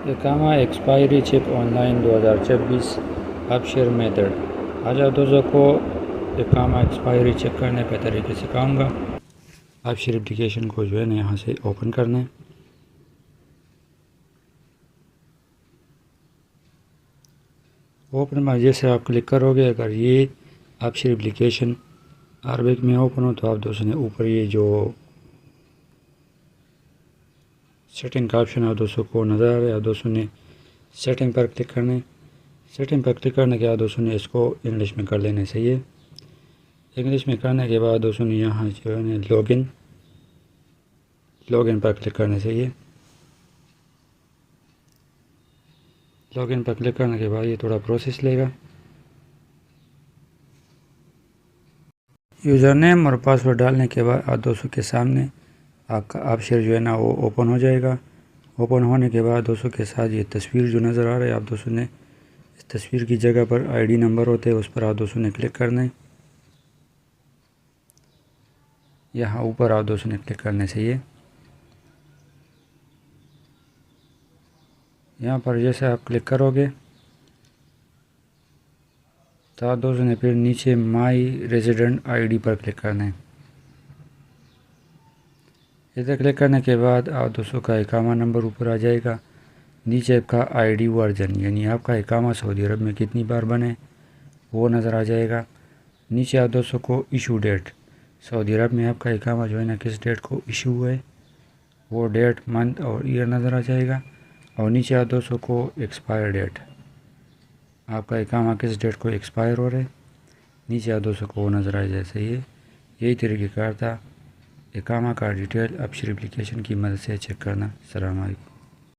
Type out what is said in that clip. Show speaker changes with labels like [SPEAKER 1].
[SPEAKER 1] اقامہ expiry check online 2026 Absher method. آج آپ دوستوں کو اقامہ ایکسپائری چیک کرنے کے طریقے سکھاؤں گا۔ ابشر اپلیکیشن کو جو ہے نا یہاں سے اوپن کرنا ہے۔ اوپن میں جیسے آپ کلک کرو گے، اگر یہ ابشر اپلیکیشن عربک میں اوپن ہو تو آپ دوستوں نے اوپر یہ جو سیٹنگ کا آپشن آپ دوستوں کو نظر آ رہا ہے، آپ دوستوں نے سیٹنگ پر کلک کرنا ہے۔ سیٹنگ پر کلک کرنے کے بعد دوستوں نے اس کو انگلش میں کر لینا صحیح ہے۔ انگلش میں کرنے کے بعد دوستوں نے یہاں جو ہے نا لاگ ان پر کلک کرنا صحیح ہے۔ لاگ ان پر کلک کرنے کے بعد یہ تھوڑا پروسیس لے گا۔ یوزر نیم اور پاسورڈ ڈالنے کے بعد آپ دوستوں کے سامنے آپ کا ابشر جو ہے نا وہ اوپن ہو جائے گا۔ اوپن ہونے کے بعد دوستوں کے ساتھ یہ تصویر جو نظر آ رہا ہے، آپ دوستوں نے اس تصویر کی جگہ پر آئی ڈی نمبر ہوتے ہیں، اس پر آپ دوستوں نے کلک کرنا ہے۔ یہاں اوپر آپ دوستوں نے کلک کرنے صحیح ہے۔ یہاں پر جیسے آپ کلک کرو گے تو آپ دوستوں نے پھر نیچے مائی ریزیڈنٹ آئی ڈی پر کلک کرنا ہے۔ ادھر کلک کرنے کے بعد آپ دوستوں کا اقامہ نمبر اوپر آ جائے گا۔ نیچے آپ کا آئی ڈی ورژن یعنی آپ کا اقامہ سعودی عرب میں کتنی بار بنے وہ نظر آ جائے گا۔ نیچے آپ دوستوں کو ایشو ڈیٹ، سعودی عرب میں آپ کا اقامہ جو ہے نا کس ڈیٹ کو ایشو ہوئے وہ ڈیٹ، منتھ اور ایئر نظر آ جائے گا۔ اور نیچے آپ دوستوں کو ایکسپائر ڈیٹ، آپ کا اقامہ کس ڈیٹ کو ایکسپائر ہو رہا ہے، نیچے آپ دوستوں کو وہ نظر آ جائے صحیح ہے۔ یہی طریقہ کار تھا اقامہ کا ڈیٹیل ابشر اپلیکیشن کی مدد سے چیک کرنا۔ السلام علیکم۔